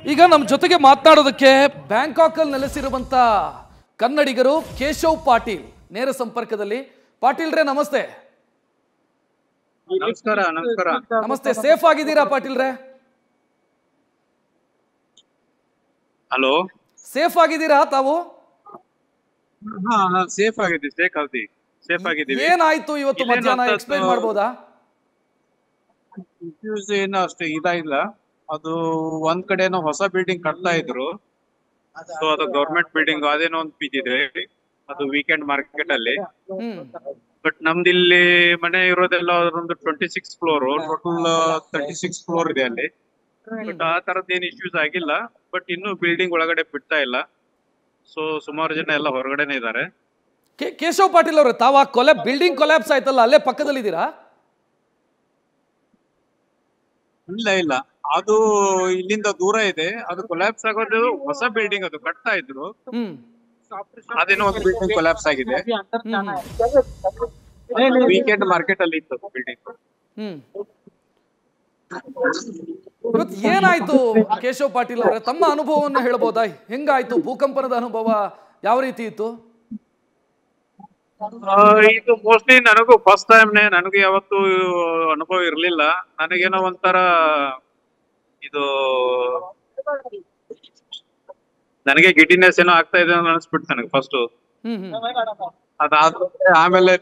ಈಗ ನಮ್ಮ ಜೊತೆಗೆ ಮಾತನಾಡೋದಕ್ಕೆ ಬ್ಯಾಂಕಾಕಲ್ಲಿ ನೆಲೆಸಿರುವಂತ ಕನ್ನಡಿಗರು ಕೇಶವ್ ಪಾಟೀಲ್ ನೇರ ಸಂಪರ್ಕದಲ್ಲಿ. ಪಾಟೀಲ್ರೇ ನಮಸ್ತೆ. ನಮಸ್ಕಾರ. ನಮಸ್ಕಾರ. ನಮಸ್ತೆ. ಸೇಫ್ ಆಗಿದ್ದೀರಾ ಪಾಟೀಲ್ರೇ? ಹಲೋ, ಸೇಫ್ ಆಗಿದ್ದೀರಾ ತಾವು? ಸೇಫ್ ಆಗಿದ್ದೀವಿ. ಸೇಫ್ ಆಗಿದ್ದೀವಿ. ಏನಾಯ್ತು ಇವತ್ತು ಮಧ್ಯಾಹ್ನ ಎಕ್ಸ್ಪ್ಲೈನ್ ಮಾಡಬಹುದಾ? ಇಶ್ಯೂಸ್ ಏನು ಅಷ್ಟು ಇದಾಗಿಲ್ಲ. ಅದು ಒಂದ್ ಕಡೆನೋ ಹೊಸ ಬಿಲ್ಡಿಂಗ್ ಕಟ್ತಾ ಇದ್ರು. ಸೊ ಅದು ಗವರ್ಮೆಂಟ್ ಬಿಲ್ಡಿಂಗ್, ಅದೇನೋ ಒಂದು ಬಿದ್ದಿದೆ. ಅದು ವೀಕೆಂಡ್ ಮಾರ್ಕೆಟ್ ಅಲ್ಲಿ. ಬಟ್ ನಮ್ದಿಲ್ಲಿ ಮನೆ ಇರೋದೆಲ್ಲ ಒಂದು 26 ಫ್ಲೋರ್, ಟೋಟಲ್ 36 ಫ್ಲೋರ್ ಇದೆ ಅಲ್ಲಿ. ಬಟ್ ಆ ತರದ್ ಏನ್ ಇಶ್ಯೂಸ್ ಆಗಿಲ್ಲ. ಬಟ್ ಇನ್ನು ಬಿಲ್ಡಿಂಗ್ ಒಳಗಡೆ ಬಿಡ್ತಾ ಇಲ್ಲ. ಸೊ ಸುಮಾರು ಜನ ಎಲ್ಲ ಹೊರಗಡೆನೆ ಇದ್ದಾರೆ. ಕೇಶವ್ ಪಾಟೀಲ್ ಅವರೇ, ತಾವು ಬಿಲ್ಡಿಂಗ್ ಕೊಲ್ಯಾಪ್ಸ್ ಆಯ್ತಲ್ಲ, ಅಲ್ಲೇ ಪಕ್ಕದಲ್ಲಿ ಇದ್ದೀರಾ? ಇಲ್ಲ, ಅದು ಇಲ್ಲಿಂದ ದೂರ ಇದೆ. ಅದು ಕೊಲ್ಯಾಪ್ಸ್ ಆಗೋದು ಹೊಸ ಬಿಲ್ಡಿಂಗ್, ಅದು ಕಟ್ತಾ ಇದ್ರು. ಅದೇನೋ ಒಂದು ಬಿಲ್ಡಿಂಗ್ ಕೊಲ್ಯಾಪ್ಸ್ ಆಗಿದೆ. ವೀಕೆಂಡ್ ಮಾರ್ಕೆಟ್ ಅಲ್ಲಿ ಇತ್ತು ಬಿಲ್ಡಿಂಗ್. ಇವತ್ತು ಏನಾಯ್ತು ಕೇಶವ್ ಪಾಟೀಲ್ ಅವರೇ, ತಮ್ಮ ಅನುಭವವನ್ನು ಹೇಳ್ಬೋದಾ? ಹೆಂಗಾಯ್ತು ಭೂಕಂಪನದ ಅನುಭವ, ಯಾವ ರೀತಿ ಇತ್ತು? ಇದು ಮೋಸ್ಟ್ಲಿ ನನಗೂ ಫಸ್ಟ್ ಟೈಮ್. ನನಗೆ ಯಾವತ್ತು ಅನುಭವ ಇರ್ಲಿಲ್ಲ. ನನಗೇನೋ ಒಂಥರ ಇದು ನನಗೆ ಗಿಟಿನೆಸ್ ಏನೋ ಆಗ್ತಾ ಇದೆ ಅನ್ಸ್ಬಿಟ್ಟು ನನಗೆ ಫಸ್ಟ್. ಅದಾದ್ಮೇಲೆ ಆಮೇಲೆ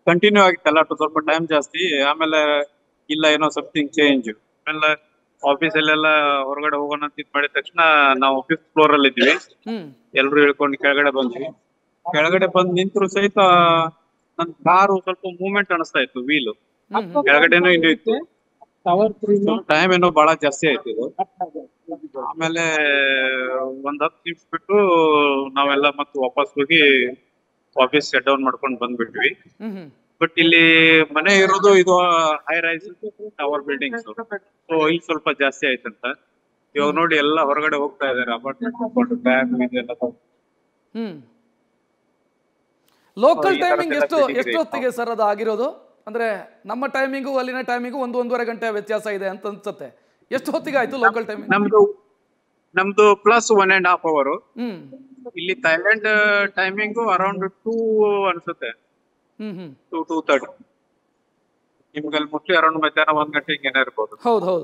ಕಂಟಿನ್ಯೂ ಆಗಿತ್ತಲ್ಲ, ಸ್ವಲ್ಪ ಟೈಮ್ ಜಾಸ್ತಿ. ಆಮೇಲೆ ಇಲ್ಲ, ಏನೋ ಸಮಥಿಂಗ್ ಚೇಂಜ್. ಆಮೇಲೆ ಆಫೀಸಲ್ಲೆಲ್ಲ ಹೊರಗಡೆ ಹೋಗೋಣ ಅಂತ ಇದ್ ಮಾಡಿದ ತಕ್ಷಣ ನಾವು 5th ಫ್ಲೋರ್ ಅಲ್ಲಿ ಇದ್ವಿ. ಎಲ್ರು ಹೇಳ್ಕೊಂಡು ಕೆಳಗಡೆ ಬಂದ್ವಿ. ಕೆಳಗಡೆ ಬಂದ್ ನಿಂತರು ಸಹಿತ ನನ್ ಕಾರು ಸ್ವಲ್ಪ ಮೂವ್ಮೆಂಟ್ ಅನಿಸ್ತಾ ಇತ್ತು, ವೀಲ್ ಕೆಳಗಡೆನೂ ಇನ್ನೂ ಇತ್ತು. ಟೈಮ್ ಏನೋ ಬಹಳ ಜಾಸ್ತಿ ಆಯ್ತು ಇದು. ಆಮೇಲೆ ಒಂದ್ 10 ನಿಮಿಷ ಬಿಟ್ಟು ನಾವೆಲ್ಲ ಮತ್ತೆ ವಾಪಸ್ ಹೋಗಿ ಆಫೀಸ್ ಶಟ್ ಡೌನ್ ಮಾಡ್ಕೊಂಡು ಬಂದ್ಬಿಟ್ವಿ. ಬಟ್ ಇಲ್ಲಿ ಮನೆ ಇರೋದು ಇದು high rise tower buildings. So ಇಲ್ಲಿ ಸ್ವಲ್ಪ ಜಾಸ್ತಿ ಆಯ್ತಂತ. ಇವಾಗ ನೋಡಿ ಎಲ್ಲ ಹೊರಗಡೆ ಹೋಗ್ತಾ ಇದಾರೆ, ಅಪಾರ್ಟ್ಮೆಂಟ್ ಬ್ಯಾಗ್ ಇದೆಲ್ಲ. ಲೋಕಲ್ ಟೈಮಿಂಗ್ ಎಷ್ಟೊತ್ತಿಗೆ ಸರ್ ಅದು ಆಗಿರೋದು? ಅಂದ್ರೆ ನಮ್ಮ ಟೈಮಿಂಗು ಅಲ್ಲಿನ ಟೈಮಿಂಗು 1-1.5 ಗಂಟೆ ವ್ಯತ್ಯಾಸ ಇದೆ ಅಂತ ಅನ್ಸುತ್ತೆ. ಎಷ್ಟು ಹೊತ್ತಿಗೆ ಆಯ್ತು ಲೋಕಲ್ ಟೈಮಿಂಗ್? ನಮ್ದು ಪ್ಲಸ್ 1.5 ಅವರ್. ಇಲ್ಲಿ ಥೈಲ್ಯಾಂಡ್ ಟೈಮಿಂಗು ಅರೌಂಡ್ 2 ಅನ್ಸುತ್ತೆ. 2:30. ನಿಮ್ಗಲ್ಲಿ ಮುಟ್ಟಿ ಅರೌಂಡ್ ಮಧ್ಯಾಹ್ನ 1 ಗಂಟೆ ಹಿಂಗೇನ ಇರ್ಬೋದು. ಹೌದು.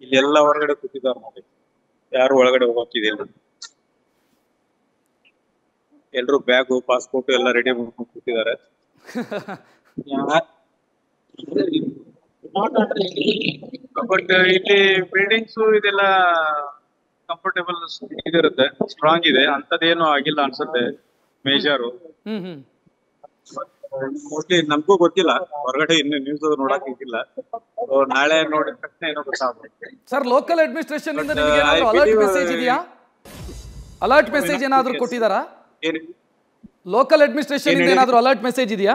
ಇಲ್ಲಿ ಎಲ್ಲ ಹೊರಗಡೆ ಕೂತಿದ್ದಾರೆ ನೋಡಿ, ಯಾರು ಒಳಗಡೆ ಹೋಗೋಕಿದಿಲ್ಲ. ಎಲ್ರು ಬ್ಯಾಗು ಪಾಸ್ಪೋರ್ಟ್ ಎಲ್ಲ ರೆಡಿ ಮಾಡ್ಕೊಂಡು ಕೂತಿದ್ದಾರೆ. ಬಟ್ ಇಲ್ಲಿ ಬಿಲ್ಡಿಂಗ್ಸ್ ಇದೆಲ್ಲ ಕಂಫರ್ಟೇಬಲ್ ಇದಿರುತ್ತೆ, ಸ್ಟ್ರಾಂಗ್ ಇದೆ. ಅಂತದೇನು ಆಗಿಲ್ಲ ಅನ್ಸುತ್ತೆ ಮೇಜರು. ಮೋಸ್ಟ್ಲಿ ನಮಗೂ ಗೊತ್ತಿಲ್ಲ, ಹೊರಗಡೆ ಇನ್ನು ನ್ಯೂಸ್ ನೋಡಕ್ ಹೋಗಿಲ್ಲ. ನಾಳೆ ನೋಡಿದ ತಕ್ಷಣ ಏನೋ ಗೊತ್ತಾಗುತ್ತೆ. ಸರ್, ಲೋಕಲ್ ಅಡ್ಮಿನಿಸ್ಟ್ರೇಷನ್ ಇಂದ ನಿಮಗೆ ಏನಾದರೂ ಅಲರ್ಟ್ ಮೆಸೇಜ್ ಇದೆಯಾ? ಅಲರ್ಟ್ ಮೆಸೇಜ್ ಏನಾದರೂ ಕೊಟ್ಟಿದ್ದಾರಾ? ಲೋಕಲ್ ಅಡ್ಮಿನಿಸ್ಟ್ರೇಷನ್ ಇಂದ ಏನಾದರೂ ಅಲರ್ಟ್ ಮೆಸೇಜ್ ಇದೆಯಾ?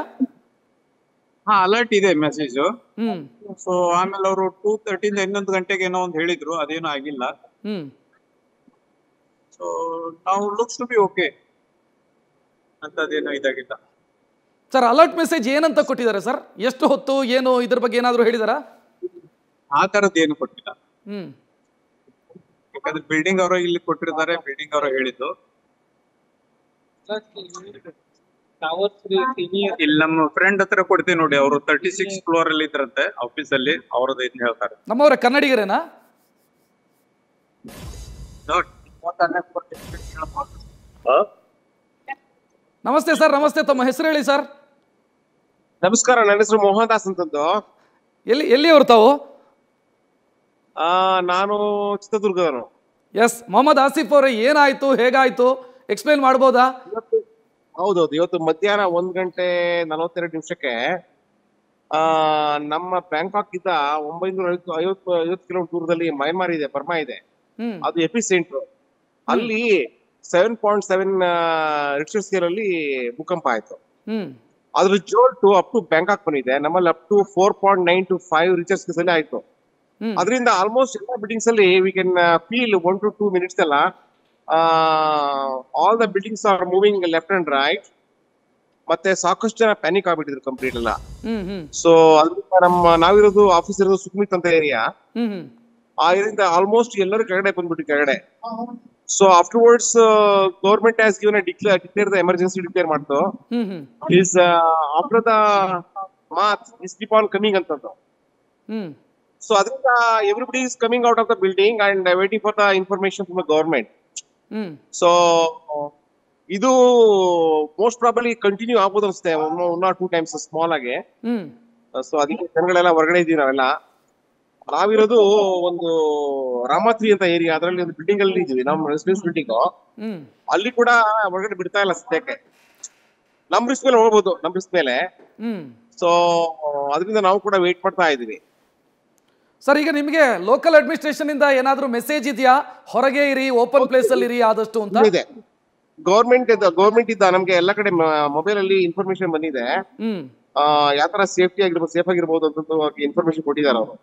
ಅಲರ್ಟ್ ಇದೆ ಮೆಸೇಜ್. ಸೊ ಆಮೇಲೆ ಅವರು 2:30 ಇಂದ 11 ಗಂಟೆಗೆ ಏನೋ ಒಂದು ಹೇಳಿದ್ರು, ಅದೇನೋ ಆಗಿಲ್ಲ. ಸೊ ನಾವು ಲುಕ್ಸ್ ಟು ಬಿ ಓಕೆ, ಅಂತದೇನೋ ಇದಾಗಿಲ್ಲ. ಸರ್, ಅಲರ್ಟ್ ಮೆಸೇಜ್ ಏನಂತ ಕೊಟ್ಟಿದ್ದಾರೆ ಸರ್? ಎಷ್ಟು ಹೊತ್ತು, ಏನು, ಇದ್ರ ಬಗ್ಗೆ ಏನಾದರೂ ಹೇಳಿದಾರಾ? ಆ ತರದ್ದು ಏನು ಕೊಟ್ಟಿಲ್ಲ. ಯಾಕಂದ್ರೆ ಬಿಲ್ಡಿಂಗ್ ಅವರು ಇಲ್ಲಿ ಕೊಟ್ಟಿರ್ತಾರೆ, ಬಿಲ್ಡಿಂಗ್ ಅವರು ಹೇಳಿದ್ದು. ಇಲ್ಲಿ ನಮ್ಮ ಫ್ರೆಂಡ್ ಹತ್ರ ಕೊಡ್ತೀವಿ ನೋಡಿ, ಅವರು 36 ಫ್ಲೋರ್ ಅಲ್ಲಿ ಇದ್ರಂತೆ ಆಫೀಸ್ ಅಲ್ಲಿ. ಅವ್ರದ್ದು ಇದನ್ನ ಹೇಳ್ತಾರೆ. ನಮ್ಮವರ ಕನ್ನಡಿಗರೇನಾ? ನಮಸ್ತೆ ಸರ್. ನಮಸ್ತೆ. ತಮ್ಮ ಹೆಸರು ಹೇಳಿ ಸರ್. ನಮಸ್ಕಾರ, ನನ್ನ ಹೆಸರು ಮೋಹನ್ ದಾಸ್ ಅಂತಂದು. ಎಲ್ಲಿಯವರು ತಾವು? ನಾನು ಚಿತ್ರದುರ್ಗದವನು. ಎಸ್, ಮೊಹಮ್ಮದ್ ಆಸಿಫ್ ಅವರೇ, ಏನಾಯ್ತು, ಹೇಗಾಯ್ತು, ಎಕ್ಸ್ಪ್ಲೈನ್ ಮಾಡ್ಬೋದಾ? ಹೌದೌದು, ಇವತ್ತು ಮಧ್ಯಾಹ್ನ 1:42 ನಮ್ಮ ಬ್ಯಾಂಕಾಕ್ ಇಂದ 950 ಕಿಲೋಮೀಟರ್ ದೂರದಲ್ಲಿ ಮಯನ್ಮಾರ್ ಇದೆ, ಬರ್ಮಾ ಇದೆ. ಅದು ಎಪಿ ಸೆಂಟರ್. ಅಲ್ಲಿ 7.7 ರಿಕ್ಟರ್ ಸ್ಕೇಲ್ ಅಲ್ಲಿ ಭೂಕಂಪ ಆಯ್ತು. ಅದ್ರ ಜೋಲ್ಟು ಅಪ್ ಟು ಬ್ಯಾಂಕಾಕ್ ಬಂದಿದೆ. ನಮ್ಮಲ್ಲಿ up to 4.9 to 5 Richter scale ಅಲ್ಲಿ ಆಯ್ತು. ಅದರಿಂದ ಆಲ್ಮೋಸ್ಟ್ ಎಲ್ಲ ಬಿಲ್ಡಿಂಗ್ಸ್ ಅಲ್ಲಿ we can feel 1 to 2 minutes ಎಲ್ಲ all the buildings are moving left and right. ಮತ್ತೆ ಸಾಕಷ್ಟು ಜನ ಪ್ಯಾನಿಕ್ ಆಗ್ಬಿಟ್ಟಿದ್ರು ಕಂಪ್ಲೀಟ್ ಎಲ್ಲ. ಹ್ಮ್ ಹ್ಮ್ ಸೊ ಅದರಿಂದ ನಾವಿರೋದು ಆಫೀಸ್ ಇರೋದು ಸುಕ್ಮಿತ್ ಅಂತ ಏರಿಯಾ. ಹ್ಮ್ ಹ್ಮ್ ಆ ಏರಿಯಿಂದ ಆಲ್ಮೋಸ್ಟ್ ಎಲ್ಲರೂ ಕೆಳಗಡೆ ಬಂದ್ಬಿಟ್ಟು ಕೆಳಗಡೆ. So afterwards government has given declare the emergency declare ಮಾಡ್ತು. Hmm hmm is after the March is keep on coming ಅಂತದ್ದು. ಹ್ಮ್ ಸೊ ಅದರಿಂದ everybody is coming out of the building and waiting for the information from the government. Hmm so ಇದು most probably continue ಆಗ್ಬೋದು ಅನ್ಸುತ್ತೆ, one R 2 times small ಆಗಿ. ಹ್ಮ್ so ಅದಕ್ಕೆ ಜನಗಳೆಲ್ಲ ಹೊರಗಡೆ ಇದೀವಿ ನಾವೆಲ್ಲ. ನಾವಿರೋದು ಒಂದು ರಾಮಾತ್ರಿ ಅಂತ ಏರಿಯಾ, ಅದರಲ್ಲಿ ಒಂದು ಬಿಲ್ಡಿಂಗ್ ಅಲ್ಲಿ ಇದೀವಿ, ನಮ್ಮ ರೆಸಿಡೆನ್ಸ್ ಬಿಲ್ಡಿಂಗ್. ಹ್ಮ್ ಅಲ್ಲಿ ಕೂಡ ಹೊರಗಡೆ ಬಿಡ್ತಾ ಇಲ್ಲ ಸದ್ಯಕ್ಕೆ. ನಮ್ ರಿಸ್ಕ್ ಮೇಲೆ ಹೋಗ್ಬೋದು, ನಮ್ ರಿಸ್ಕ್ ಮೇಲೆ. ಹ್ಮ್ ಸೊ ಅದರಿಂದ ನಾವು ಕೂಡ ವೇಟ್ ಮಾಡ್ತಾ ಇದೀವಿ. ಸರ್, ಈಗ ನಿಮಗೆ ಲೋಕಲ್ ಅಡ್ಮಿನಿಸ್ಟ್ರೇಷನ್ ಇಂದ ಏನಾದ್ರೂ ಮೆಸೇಜ್ ಇದೆಯಾ, ಹೊರಗೆ ಇರಿ, ಓಪನ್ ಪ್ಲೇಸ್ ಅಲ್ಲಿ ಇರಿ ಆದಷ್ಟು ಅಂತ? ಇದೆ, ಗೌರ್ಮೆಂಟ್ ಇದ್ದ ನಮ್ಗೆ ಎಲ್ಲ ಕಡೆ ಮೊಬೈಲ್ ಅಲ್ಲಿ ಇನ್ಫಾರ್ಮೇಶನ್ ಬಂದಿದೆ. ಹ್ಮ್ ಯಾವ ತರ ಸೇಫ್ ಆಗಿರ್ಬೋದು ಅಂತ ಇನ್ಫಾರ್ಮೇಶನ್ ಕೊಟ್ಟಿದ್ದಾರೆ ಅವರು.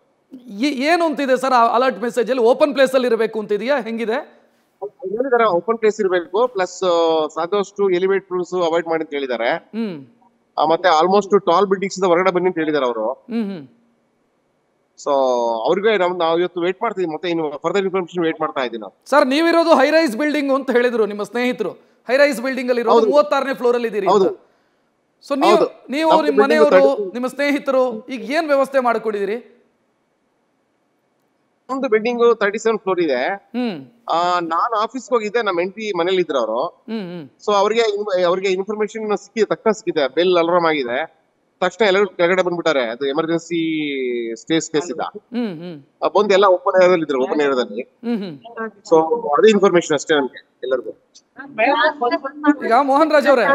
ಏನು ಅಂತಿದೆ ಸರ್ ಅಲರ್ಟ್ ಮೆಸೇಜ್ ಅಲ್ಲಿ? ಓಪನ್ ಪ್ಲೇಸ್ ಅಲ್ಲಿ ಇರಬೇಕು ಅಂತಿದೆಯಾ, ಹೆಂಗಿದೆ? ಹೇಳಿದ್ದಾರೆ ಓಪನ್ ಪ್ಲೇಸ್ ಇರಬೇಕು, ಪ್ಲಸ್ ಸಾಕಷ್ಟು ಎಲಿವೇಟರ್ಸ್ ಅವಾಯ್ಡ್ ಮಾಡಿ ಅಂತ ಹೇಳಿದ್ದಾರೆ. ಹ್ಮ್ ಮತ್ತೆ ಆಲ್ಮೋಸ್ಟ್ ಟಾಲ್ ಬಿಲ್ಡಿಂಗ್ಸ್ ಹೊರಗಡೆ ಬನ್ನಿ ಅಂತ ಹೇಳಿದ್ದಾರೆ ಅವರು. ಹ್ಮ್ ಹ್ಮ್ ಸೊ ಅವ್ರಿಗೆ ನಾವು ಇವತ್ತು ವೇಟ್ ಮಾಡ್ತೀವಿ, ಮತ್ತೆ ಇನ್ನು ಫರ್ದರ್ ಇನ್ಫಾರ್ಮೇಶನ್ ವೇಟ್ ಮಾಡ್ತಾ ಇದ್ದೀವಿ ನಾವು. ಸರ್, ನೀವಿರೋದು ಹೈ ರೈಸ್ ಬಿಲ್ಡಿಂಗ್ ಅಂತ ಹೇಳಿದ್ರು ನಿಮ್ಮ ಸ್ನೇಹಿತರು. ಹೈ ರೈಸ್ ಬಿಲ್ಡಿಂಗ್ ಅಲ್ಲಿ ಇರೋದು 36ನೇ ಫ್ಲೋರ್ ಅಲ್ಲಿ ಇದ್ದೀರಿ ಅಂತ. ಸೊ ನೀವು ನಿಮ್ಮ ಮನೆಯವರು, ನಿಮ್ಮ ಸ್ನೇಹಿತರು ಈಗ ಏನ್ ವ್ಯವಸ್ಥೆ ಮಾಡ್ಕೊಂಡಿದ್ದೀರಿ? ಒಂದು ಬಿಲ್ಡಿಂಗ್ 37 ಫ್ಲೋರ್ ಇದೆ. ನಾನು ಆಫೀಸ್ಗೆ ಹೋಗಿದ್ದೆ, ನಮ್ಮ ಹೆಂಡತಿ ಮನೇಲಿ ಇದ್ರು ಅವರು. ಸೊ ಅವ್ರಿಗೆ ಇನ್ಫಾರ್ಮೇಶನ್ ಸಿಕ್ಕಿದೆ, ಬೆಲ್ ಅಲಾರ್ಮ್ ಆಗಿದೆ ತಕ್ಷಣ ಎಲ್ಲರೂ ಕೆಳಗಡೆ ಬಂದ್ಬಿಟ್ಟಾರೆ. ಅದು ಎಮರ್ಜೆನ್ಸಿ ಸ್ಪೇಸ್ ಇದ್ದ ಬಂದು ಎಲ್ಲ ಓಪನ್ ಏರಿಯಾದಲ್ಲಿ ಇದ್ರು, ಓಪನ್ ಏರಿಯಾದಲ್ಲಿ. ಸೊ ಅದೇ ಇನ್ಫಾರ್ಮೇಶನ್ ಅಷ್ಟೇ ನಮ್ಗೆ ಎಲ್ಲರಿಗೂ. ಈಗ ಮೋಹನ್ ರಾಜ್ ಅವರೇ,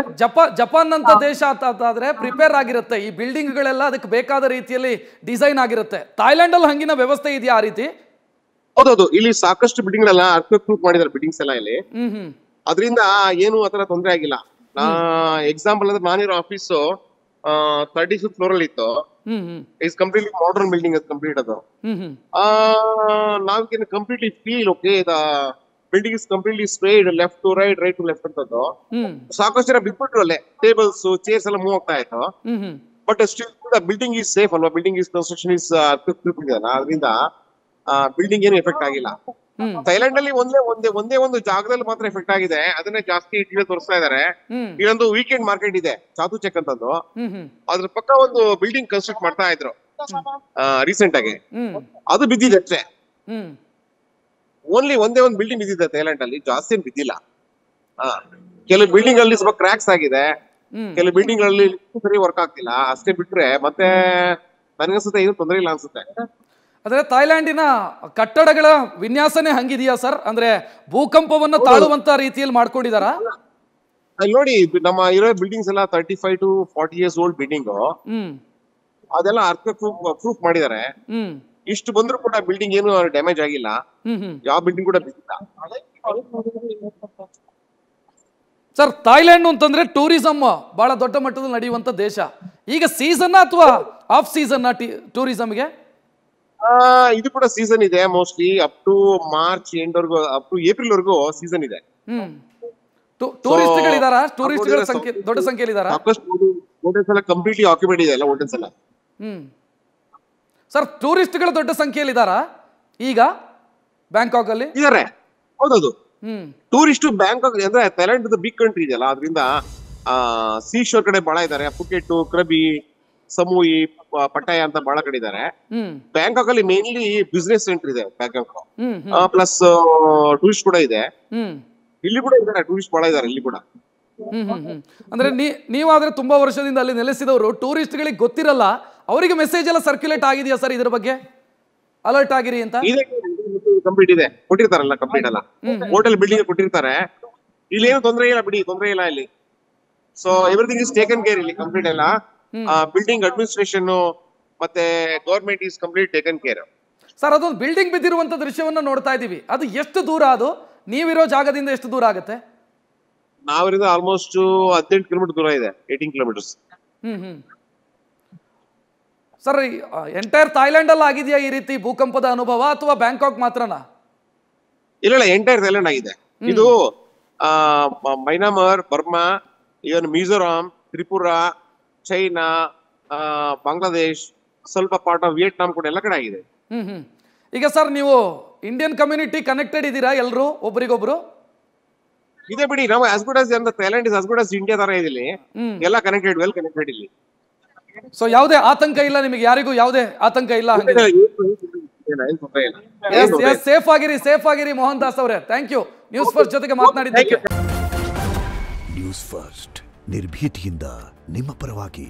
ಜಪಾನ್ ಅಂತ ದೇಶ ಆದ್ರೆ ಪ್ರಿಪೇರ್ ಆಗಿರುತ್ತೆ, ಈ ಬಿಲ್ಡಿಂಗ್ ಗಳೆಲ್ಲ ಅದಕ್ಕೆ ಬೇಕಾದ ರೀತಿಯಲ್ಲಿ ಡಿಸೈನ್ ಆಗಿರುತ್ತೆ. ಥಾಯ್ಲೆಂಡ್ ಅಲ್ಲಿ ಹಂಗಿನ ವ್ಯವಸ್ಥೆ ಇದೆಯಾ ಆ ರೀತಿ? ಹೌದೌದು, ಇಲ್ಲಿ ಸಾಕಷ್ಟು ಬಿಲ್ಡಿಂಗ್ ಎಲ್ಲ ಅರ್ಥಕ್ವೇಕ್ ಪ್ರೂಫ್ ಮಾಡಿದ್ದಾರೆ ಬಿಲ್ಡಿಂಗ್ಸ್ ಎಲ್ಲ ಇಲ್ಲಿ. ಅದರಿಂದ ಏನು ಆತರ ತೊಂದರೆ ಆಗಿಲ್ಲ. ಎಕ್ಸಾಂಪಲ್ ಅಂದ್ರೆ ನಾನಿರೋ ಆಫೀಸು 36th ಫ್ಲೋರ್ ಅಲ್ಲಿ ಇತ್ತು. ಇಸ್ ಕಂಪ್ಲೀಟ್ಲಿ ಮಾಡರ್ನ್ ಬಿಲ್ಡಿಂಗ್, ಅದು ಕಂಪ್ಲೀಟ್ ಅದು. ನಾವು can completely feel okay the building is completely straight, left to right, right to left ಅಂತದ್ದು. ಸಾಕಷ್ಟು ಜನ ಬಿಟ್ಬಿಟ್ರು ಅಲ್ಲೇ, ಟೇಬಲ್ಸ್ ಚೇರ್ಸ್ ಎಲ್ಲ ಮೂವ್ ಆಗ್ತಾ ಇತ್ತು. But still building is safe ಅಲ್ವಾ, ಬಿಲ್ಡಿಂಗ್ ಇಸ್ ಕನ್ಸ್ಟ್ರಕ್ಷನ್ ಇಸ್ ಅದರಿಂದ ಬಿಲ್ಡಿಂಗ್ ಏನು ಎಫೆಕ್ಟ್ ಆಗಿಲ್ಲ. ಥೈಲ್ಯಾಂಡ್ ಅಲ್ಲಿ ಒಂದೇ ಒಂದು ಜಾಗದಲ್ಲಿ ಮಾತ್ರ ಎಫೆಕ್ಟ್ ಆಗಿದೆ, ಅದನ್ನೇ ಜಾಸ್ತಿ ಟಿವಿ ತೋರಿಸ್ತಾ ಇದಾರೆ. ಇಲ್ಲೊಂದು ವೀಕೆಂಡ್ ಮಾರ್ಕೆಟ್ ಇದೆ, ಚಾತು ಚೆಕ್ ಅಂತದ್ದು, ಅದ್ರ ಪಕ್ಕ ಒಂದು ಬಿಲ್ಡಿಂಗ್ ಕನ್ಸ್ಟ್ರಕ್ಟ್ ಮಾಡ್ತಾ ಇದ್ರು ರೀಸೆಂಟ್ ಆಗಿ. ಅದು ಬಿದ್ದಿದೆ ಅಷ್ಟೇ. ಓನ್ಲಿ ಒಂದೇ ಒಂದು ಬಿಲ್ಡಿಂಗ್ ಬಿದ್ದಿದೆ ಥೈಲ್ಯಾಂಡ್ ಅಲ್ಲಿ, ಜಾಸ್ತಿ ಏನು ಬಿದ್ದಿಲ್ಲ. ಕೆಲವು ಬಿಲ್ಡಿಂಗ್ ಅಲ್ಲಿ ಸ್ವಲ್ಪ ಕ್ರ್ಯಾಕ್ಸ್ ಆಗಿದೆ, ಕೆಲವು ಬಿಲ್ಡಿಂಗ್ ಗಳಲ್ಲಿ ಸರಿ ವರ್ಕ್ ಆಗ್ತಿಲ್ಲ ಅಷ್ಟೇ. ಬಿಟ್ರೆ ಮತ್ತೆ ನನಗನ್ಸುತ್ತೆ ಏನು ತೊಂದರೆ ಇಲ್ಲ ಅನ್ಸುತ್ತೆ. ಅಂದ್ರೆ ಥಾಯ್ಲ್ಯಾಂಡಿನ ಕಟ್ಟಡಗಳ ವಿನ್ಯಾಸನೇ ಹಂಗಿದೆಯಾ ಸರ್? ಅಂದ್ರೆ ಭೂಕಂಪವನ್ನ ತಾಳುವಂತ ರೀತಿಯಲ್ಲಿ ಮಾಡ್ಕೊಂಡಿದಾರ? ಅಲ್ಲಿ ನೋಡಿ, ನಮ್ಮ ಇರೋ ಬಿಲ್ಡಿಂಗ್ಸ್ ಎಲ್ಲ 35 to 40 years ಓಲ್ಡ್ ಬಿಲ್ಡಿಂಗ್, ಅದೆಲ್ಲ ಅರ್ಥಕ್ವೇಕ್ ಪ್ರೂಫ್ ಮಾಡಿದ್ದಾರೆ. ಇಷ್ಟು ಬಂದ್ರು ಕೂಡ ಬಿಲ್ಡಿಂಗ್ ಏನು ಡ್ಯಾಮೇಜ್ ಆಗಿಲ್ಲ, ಯಾವ ಬಿಲ್ಡಿಂಗ್ ಕೂಡ ಬಿದ್ದಿಲ್ಲ. ಸರ್, ಥಾಯ್ಲ್ಯಾಂಡ್ ಅಂತಂದ್ರೆ ಟೂರಿಸಂ ಬಹಳ ದೊಡ್ಡ ಮಟ್ಟದಲ್ಲಿ ನಡೆಯುವಂತ ದೇಶ. ಈಗ ಸೀಸನ್ ಅಥವಾ ಆಫ್ ಸೀಸನ್ ಟೂರಿಸಂಗೆ? ಇದು ಕೂಡ ಸೀಸನ್ ಇದೆ, mostly up to March end ವರ್ಗು, ಅಪ್ ಟು ಏಪ್ರಿಲ್ ವರ್ಗು ಸೀಸನ್ ಇದೆ. ಟೂರಿಸ್ಟ್ಗಳಿದಾರಾ? ಟೂರಿಸ್ಟ್ಗಳ ಸಂಖ್ಯೆ ದೊಡ್ಡ ಸಂಖ್ಯೆಯಲ್ಲಿ ಇದಾರಾ? ಹೋಟೆಲ್ಸ್ ಎಲ್ಲ ಕಂಪ್ಲೀಟ್ಲಿ ಆಕ್ಯುಪೈಡ್ ಇದೆ, ಎಲ್ಲ ಹೋಟೆಲ್ಸ್ ಎಲ್ಲ. ಸರ್, ಟೂರಿಸ್ಟ್ಗಳ ದೊಡ್ಡ ಸಂಖ್ಯೆಯಲ್ಲಿ ಇದಾರಾ ಈಗ ಬ್ಯಾಂಕಾಕ್ ಅಲ್ಲಿ? ಇದಾರೆ, ಹೌದೌದು. ಟೂರಿಸ್ಟ್ ಬ್ಯಾಂಕಾಕ್ ಅಂದ್ರೆ ಥೈಲ್ಯಾಂಡ್ ಬಿಗ್ ಕಂಟ್ರಿ ಇದೆಯಲ್ಲ, ಅದರಿಂದ ಸೀ ಶೋರ್ ಕಡೆ ಬಹಳ ಇದಾರೆ. ಪುಕೆಟ್, ಕ್ರಬಿ, ಸಮೂಯಿ, ಪಟ್ಟಾಯ ಅಂತ ಬಹಳ ಕಡೆ ಇದಾರೆ. ಬ್ಯಾಂಕಾಕ್ ಅಲ್ಲಿ ಮೇನ್ಲಿ ಬಿಸ್ನೆಸ್ ಸೆಂಟರ್ ಇದೆ ಬ್ಯಾಂಕಾಕ್, ಪ್ಲಸ್ ಟೂರಿಸ್ಟ್ ಕೂಡ ಇದೆ. ಇಲ್ಲಿ ಕೂಡ ಇದಾರೆ, ಟೂರಿಸ್ಟ್ ಬಹಳ ಇದಾರೆ ಇಲ್ಲಿ ಕೂಡ. ಅಂದ್ರೆ ನೀವಾದ್ರೆ ತುಂಬಾ ವರ್ಷದಿಂದ ಅಲ್ಲಿ ನೆಲೆಸಿದವರು, ಟೂರಿಸ್ಟ್ ಗಳಿಗೆ ಗೊತ್ತಿರಲ್ಲ, ಅವರಿಗೆ ಮೆಸೇಜ್ ಎಲ್ಲ ಸರ್ಕ್ಯುಲೇಟ್ ಆಗಿದೆಯಾ ಸರ್ ಇದ್ರ ಬಗ್ಗೆ, ಅಲರ್ಟ್ ಆಗಿರಿ ಅಂತ? ಕಂಪ್ಲೀಟ್ ಇದೆ, ಕೊಟ್ಟಿರ್ತಾರಲ್ಲ ಕಂಪ್ಲೀಟ್ ಎಲ್ಲ, ಹೋಟೆಲ್ ಬಿಲ್ಡಿಂಗ್ ಕೊಟ್ಟಿರ್ತಾರೆ. ಇಲ್ಲಿ ಏನು ತೊಂದರೆ ಇಲ್ಲ ಬಿಡಿ, ತೊಂದರೆ ಇಲ್ಲ ಇಲ್ಲಿ. So everything is taken care ಇಲ್ಲಿ ಕಂಪ್ಲೀಟ್ ಎಲ್ಲ. ಬಿಲ್ಡಿಂಗ್ ಅಡ್ಮಿನಿಸ್ಟ್ರೇಷನ್ ಮತ್ತೆ government is complete taken care. Sir, ಅದೊಂದು ಬಿಲ್ಡಿಂಗ್ ಬಿದ್ದಿರುವಂತ ದೃಶ್ಯವನ್ನ ನೋಡ್ತಾ ಇದೀವಿ, ಅದು ಎಷ್ಟು ದೂರ? ಅದು ನೀವಿರೋ ಜಾಗದಿಂದ ಎಷ್ಟು ದೂರ ಆಗುತ್ತೆ? ನಾವಿರೋದು ಆಲ್ಮೋಸ್ಟ್ 18 ಕಿಲೋಮೀಟರ್ ದೂರ ಇದೆ, 18 ಕಿಲೋಮೀಟರ್ಸ್. ಸರ್, ಎಂಟೈರ್ ಥಾಯ್ಲ್ಯಾಂಡ್ ಅಲ್ಲಿ ಆಗಿದೆಯಾ ಈ ರೀತಿ ಭೂಕಂಪದ ಅನುಭವ, ಅಥವಾ ಬ್ಯಾಂಕಾಕ್ ಮಾತ್ರನಾ? ಇಲ್ಲ, ಎಂಟೈರ್ ಥೈಲ್ಯಾಂಡ್ ಆಗಿದೆ ಇದು. ಮೈನಾಮರ್, ಬರ್ಮಾ, ಇವನ್ ಮಿಜೋರಾಂ, ತ್ರಿಪುರಾ, ಚೈನಾ, ಬಾಂಗ್ಲಾದೇಶ್, ಸ್ವಲ್ಪ ಪಾರ್ಟ್ ಆಫ್ ವಿಯೆಟ್ನಾಂ ಕೂಡ ಎಲ್ಲ ಕಡೆ ಆಗಿದೆ. ಈಗ ಸರ್ ನೀವು ಇಂಡಿಯನ್ ಕಮ್ಯುನಿಟಿ ಕನೆಕ್ಟೆಡ್ ಇದ್ದೀರಾ ಎಲ್ಲರೂ ಒಬ್ರಿಗೊಬ್ರು? ಇದೆ ಬಿಡಿ, ನಾವು as good as Thailand is as good as India ತರ ಇದೆ ಇಲ್ಲಿ. ಎಲ್ಲ ಕನೆಕ್ಟೆಡ್, ವೆಲ್ ಕನೆಕ್ಟೆಡ್ ಇಲ್ಲಿ. ಸೊ ಯಾವುದೇ ಆತಂಕ ಇಲ್ಲ ನಿಮಗೆ? ಯಾರಿಗೂ ಯಾವುದೇ ಆತಂಕ ಇಲ್ಲ? ಸೇಫ್ ಆಗಿರಿ ಮೋಹನ್ ದಾಸ್ ಅವರೇ. ಥ್ಯಾಂಕ್ ಯು ನ್ಯೂಸ್ ಫಸ್ಟ್ ಜೊತೆಗೆ ಮಾತನಾಡಿದ್ದಕ್ಕೆ. ನ್ಯೂಸ್ ಫಸ್ಟ್ ನಿರ್ಭೀತಿಯಿಂದ ನಿಮ್ಮ ಪರವಾಗಿ.